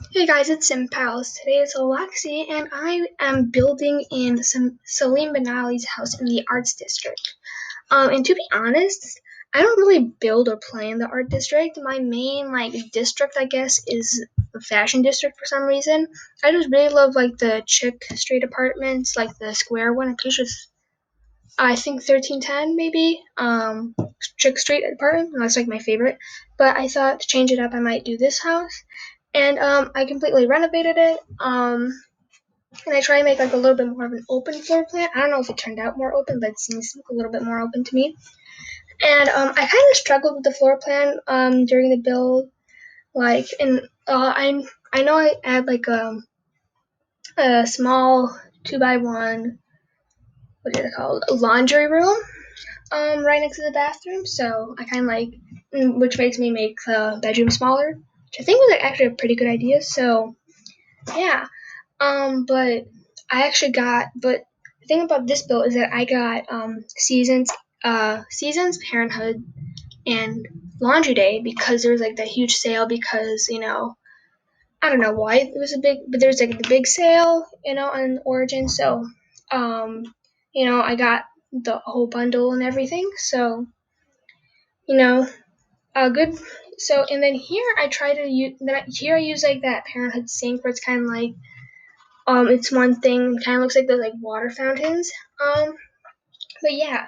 Hey guys, it's Sim Pals. Today it's Alexi, and I am building in some Salim Benali's house in the Arts District. And to be honest, I don't really build or play in the art district. My main district, I guess, is the fashion district for some reason. I just really love the Chick Street apartments, like the square one. I think 1310 maybe. Chick Street apartment. That's like my favorite. But I thought to change it up, I might do this house. And I completely renovated it. And I try to make like a little bit more of an open floor plan. I don't know if it turned out more open, but it seems a little bit more open to me. And I kind of struggled with the floor plan during the build. I know I add a small 2x1, what is it called, a laundry room right next to the bathroom. So I kind of which makes me make the bedroom smaller, which I think was actually a pretty good idea. So yeah. But but the thing about this build is that I got Seasons, Parenthood, and Laundry Day because there was like that huge sale because, I don't know why it was but there's like the big sale, on Origin. So, um, I got the whole bundle and everything. So, you know, good. So, and then here I try to use, here I use like that Parenthood sink where it's kind of like, it's one thing, kind of looks like the like water fountains. Um, but yeah,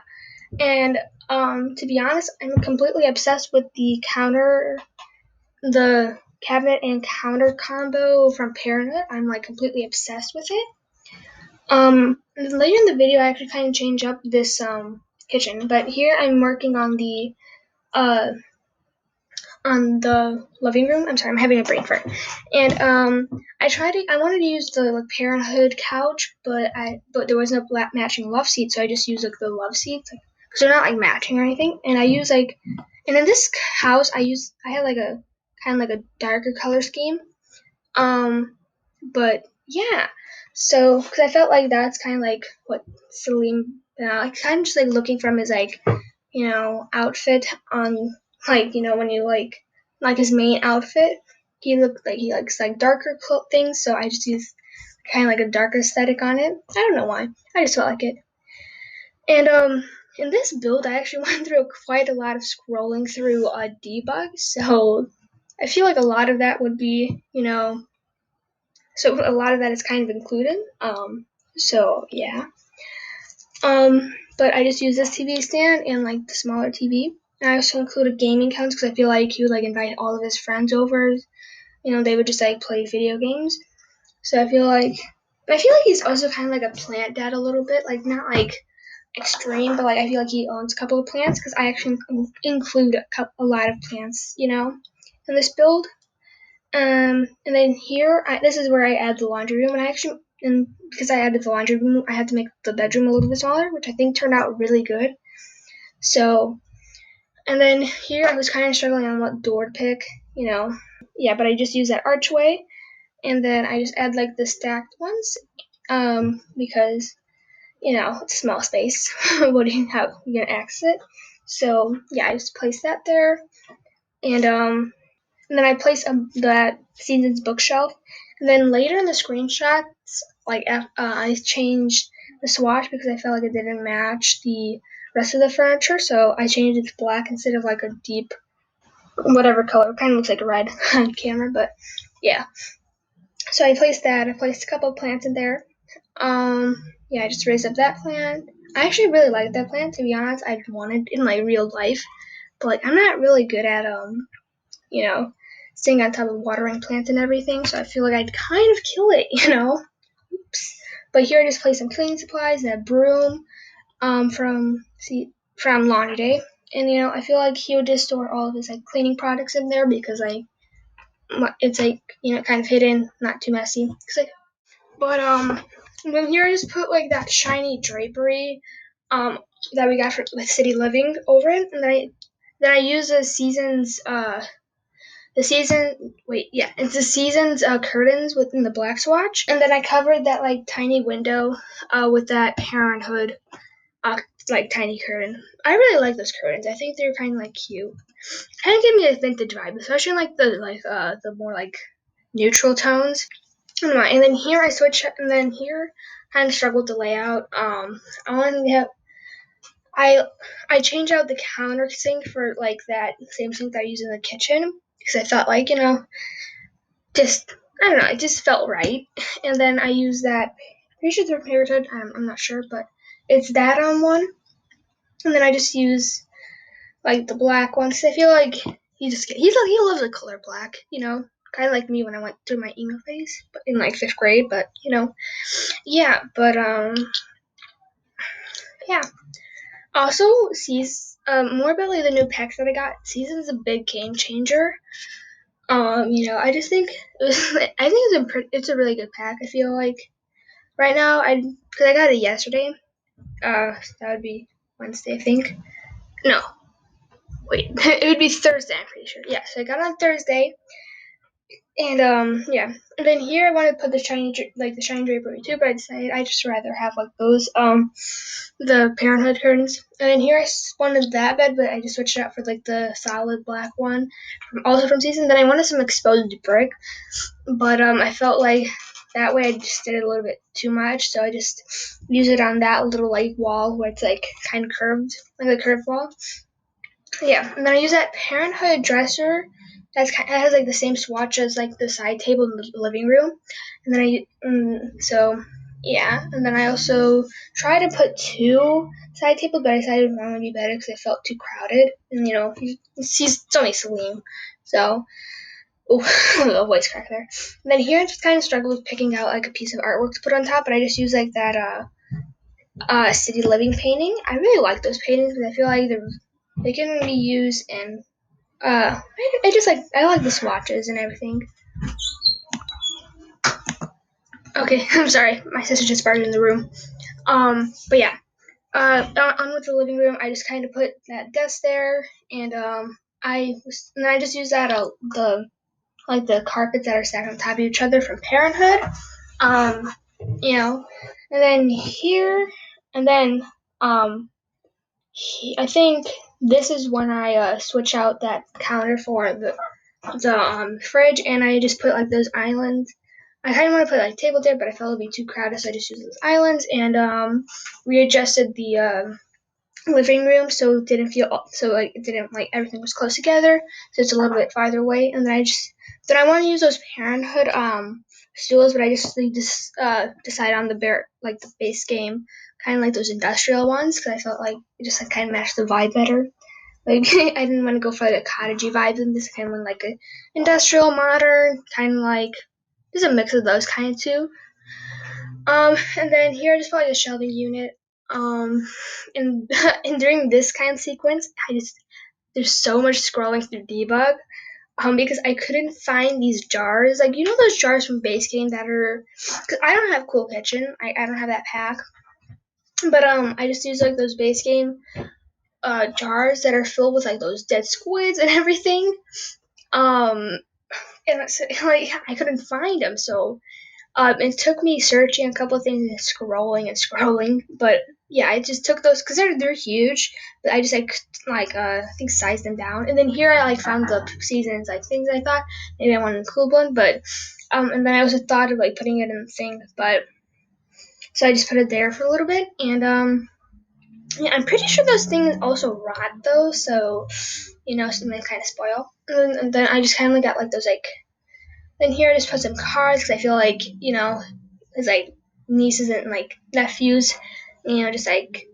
and to be honest, I'm completely obsessed with the cabinet and counter combo from Parenthood. I'm like completely obsessed with it. Later in the video, I actually kind of change up this kitchen, but here I'm working uh on the living room. I'm sorry, I'm having a brain fart. And I wanted to use the like Parenthood couch, but there was no matching love seat, so I just used like the love seats because they're not like matching or anything. And and in this house I had like a kind of like a darker color scheme. But yeah, so because I felt like that's kind of like what Salim, kind of just like looking from his outfit on, when you like his main outfit, he looked like he likes like darker things, so I just used kind of like a darker aesthetic on it. I don't know why, I just felt like it. And in this build, I actually went through quite a lot of scrolling through debug, so I feel like a lot of that would be, so a lot of that is kind of included. So yeah. But I just use this TV stand and like the smaller TV. And I also included gaming counts because I feel like he would like invite all of his friends over. They would just like play video games. So I feel like he's also kind of like a plant dad a little bit, like not like extreme, but like I feel like he owns a couple of plants because I actually include a lot of plants, in this build. And then here, this is where I add the laundry room, and because I added the laundry room, I had to make the bedroom a little bit smaller, which I think turned out really good. So, and then here I was kind of struggling on what door to pick, yeah, but I just use that archway, and then I just add like the stacked ones, because it's a small space. How you gonna access it? So yeah, I just placed that there, and and then I placed that Seasons bookshelf. And then later in the screenshots, I changed the swatch because I felt like it didn't match the rest of the furniture. So I changed it to black instead of like a deep whatever color. It kind of looks like red on camera, but yeah. So I placed that. I placed a couple of plants in there. Yeah, I just raised up that plant. I actually really like that plant. To be honest, I wanted in my real life, but like I'm not really good at you know, staying on top of watering plants and everything, so I feel like I'd kind of kill it. Oops. But here I just place some cleaning supplies and a broom from Laundry Day. And I feel like he would just store all of his like cleaning products in there because it's like kind of hidden, not too messy. But then here I just put like that shiny drapery that we got with City Living over it, and then I use it's the season's curtains within the black swatch, and then I covered that like tiny window with that Parenthood like tiny curtain. I really like those curtains. I think they're kind of like cute. Kind of give me a vintage vibe, especially like the more like neutral tones. And then here I switch, and then here kind of struggled with the layout. I wanted to have I change out the counter sink for like that same sink that I use in the kitchen because I felt like just I don't know, it just felt right. And then I use that. Pretty sure it's Heritage. I'm not sure, but it's that on one. And then I just use like the black one because I feel like he loves the color black. Kind of like me when I went through my emo phase, but in like 5th grade. But yeah. But yeah. Also, more about like the new packs that I got. Season's a big game changer. I just think it's a really good pack. I feel like right now because I got it yesterday. That would be Wednesday, I think. No, wait, it would be Thursday. I'm pretty sure. Yeah, so I got it on Thursday, and yeah. And then here I wanted to put the shiny drapery too, but I decided I just rather have like those the Parenthood curtains. And then here I wanted that bed, but I just switched it out for like the solid black one, also from Season. Then I wanted some exposed brick, but I felt like that way I just did it a little bit too much, so I just use it on that little like wall where it's like kind of curved, like a curved wall. Yeah, and then I use that Parenthood dresser that has like the same swatch as like the side table in the living room, and then so yeah, and then I also tried to put 2 side tables, but I decided one would be better because it felt too crowded, and it's only Salim, so. Ooh, a voice crack there. And then here I just kind of struggled with picking out like a piece of artwork to put on top, but I just use like that city living painting. I really like those paintings because I feel like they can be used in I like the swatches and everything. Okay, I'm sorry, my sister just farted in the room. But yeah, on with the living room, I just kind of put that desk there, and I just use that the carpets that are stacked on top of each other from Parenthood. Um, and then here, and then I think this is when I switch out that counter for the fridge, and I just put like those islands. I kind of want to put like a table there, but I felt it would be too crowded, so I just used those islands and readjusted the living room so it didn't feel so like it didn't like everything was close together, so it's a little bit farther away. And then I want to use those Parenthood stools, but I just decided on the base game, kind of like those industrial ones because I felt like it just like kind of matched the vibe better. Like I didn't want to go for like a cottagey vibe, and this kind of went like a industrial modern kind of like there's a mix of those kind of too. And then here I just put like a shelving unit. And and during this kind of sequence, there's so much scrolling through debug. Because I couldn't find these jars, like those jars from base game that are. Cause I don't have Cool Kitchen, I don't have that pack, but I just use like those base game jars that are filled with like those dead squids and everything. Um, and it's, like I couldn't find them, so it took me searching a couple of things and scrolling, but yeah, I just took those because they're huge. But I just I think sized them down, and then here I like found the seasons like things I thought maybe I wanted to include one, but and then I also thought of like putting it in the thing, but so I just put it there for a little bit, and yeah, I'm pretty sure those things also rot though, so something kind of spoil, and then I just kind of got like those like. Then here I just put some cards because I feel like his like nieces and like nephews, just like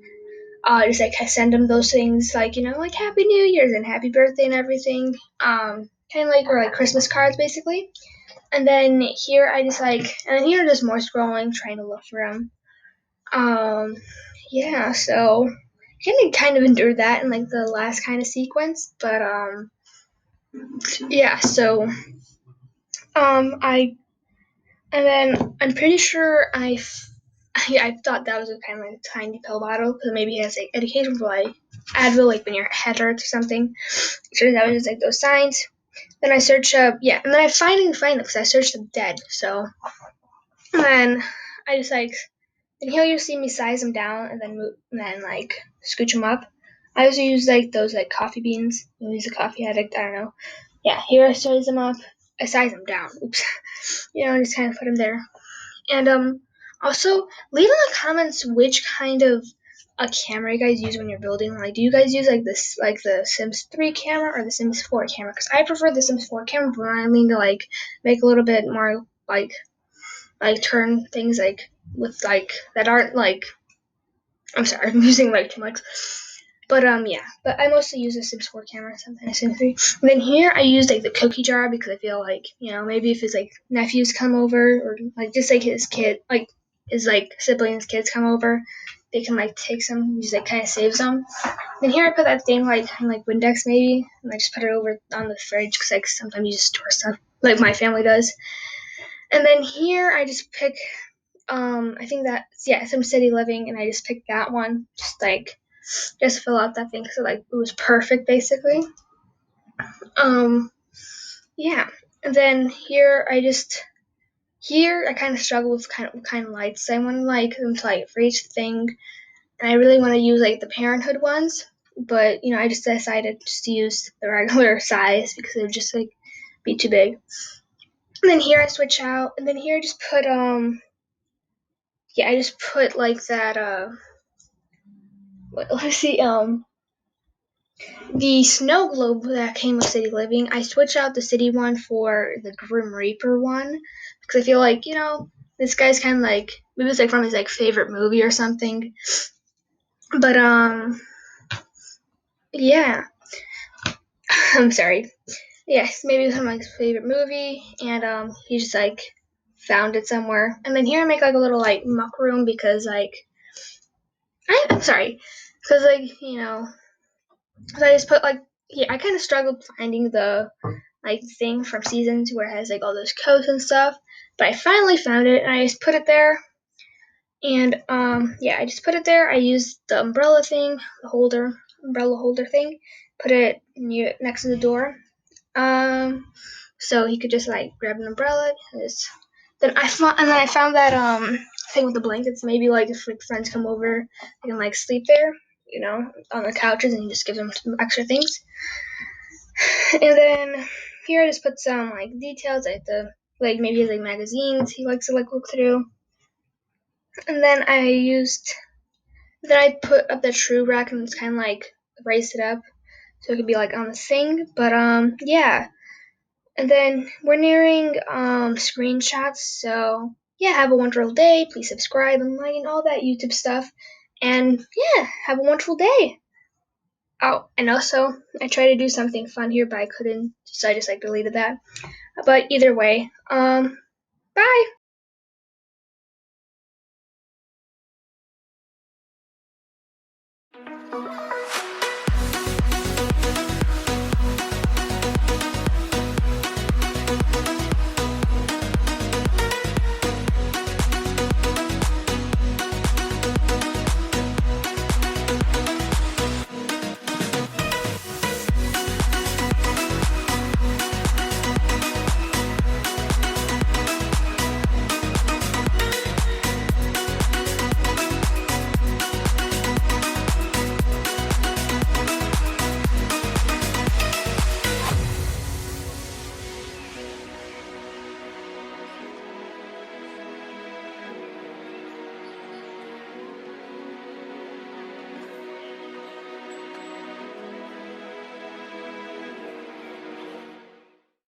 I send them those things like like Happy New Year's and Happy Birthday and everything. Kind of like or like Christmas cards basically. And then here I just and then here just more scrolling, trying to look for them. Yeah, so I can kind of endure that in like the last kind of sequence, but yeah, so I and then I'm pretty sure I thought that was a kind of like a tiny pill bottle because maybe it has like education for like Advil, like when your head hurts or something. So that was just like those signs. Then I search up, yeah, and then I finally find them because I searched them dead. So and then I just and here you see me size them down and then like scooch them up. I also use like those like coffee beans. Maybe he's a coffee addict. I don't know. Yeah, here I size them up. I size them down. Oops. Just kind of put them there. And also leave in the comments which kind of a camera you guys use when you're building. Like, do you guys use like the Sims 3 camera or the Sims 4 camera? Because I prefer the Sims 4 camera, but I mean to like make a little bit more like turn things like with like that aren't like. I'm sorry, I'm using like too much. But yeah, but I mostly use a Sims 4 camera, sometimes Sims 3. And then here I use like the cookie jar because I feel like, maybe if his like nephews come over or like just like his kid, like his like siblings, kids come over, they can like take some, just like kind of saves them. Then here I put that thing like in like Windex maybe, and I just put it over on the fridge because like sometimes you just store stuff like my family does. And then here I just pick, I think that's Sim City Living, and I just picked that one, just fill out that thing because like it was perfect basically. Yeah, and then here I kind of struggle with kind of lights I want them to like for each thing, and I really want to use like the Parenthood ones, but I just decided just to use the regular size because it would just like be too big. And then here I switch out, and then here I just put I just put like that let's see the snow globe that came with City Living, I switched out the city one for the Grim Reaper one because I feel like this guy's kind of like maybe it's like from his like favorite movie or something. But yeah, I'm sorry. Yes, maybe it's from like his favorite movie, and he just like found it somewhere. And then here I make like a little like muck room because like I'm sorry, because so I just put like I kind of struggled finding the like thing from Seasons where it has like all those coats and stuff. But I finally found it and I just put it there. And I just put it there. I used the umbrella thing, umbrella holder thing, put it next to the door. So he could just like grab an umbrella. Then I found that thing with the blankets. Maybe like if like friends come over, they can like sleep there, on the couches, and you just give them some extra things. And then here I just put some like details like maybe like magazines he likes to like look through. And then I put up the true rack and just kind of like raised it up so it could be like on the thing. But yeah. And then we're nearing screenshots, so yeah, have a wonderful day. Please subscribe and like and all that YouTube stuff. And yeah, have a wonderful day. Oh, and also I tried to do something fun here, but I couldn't, so I just like deleted that. But either way, bye.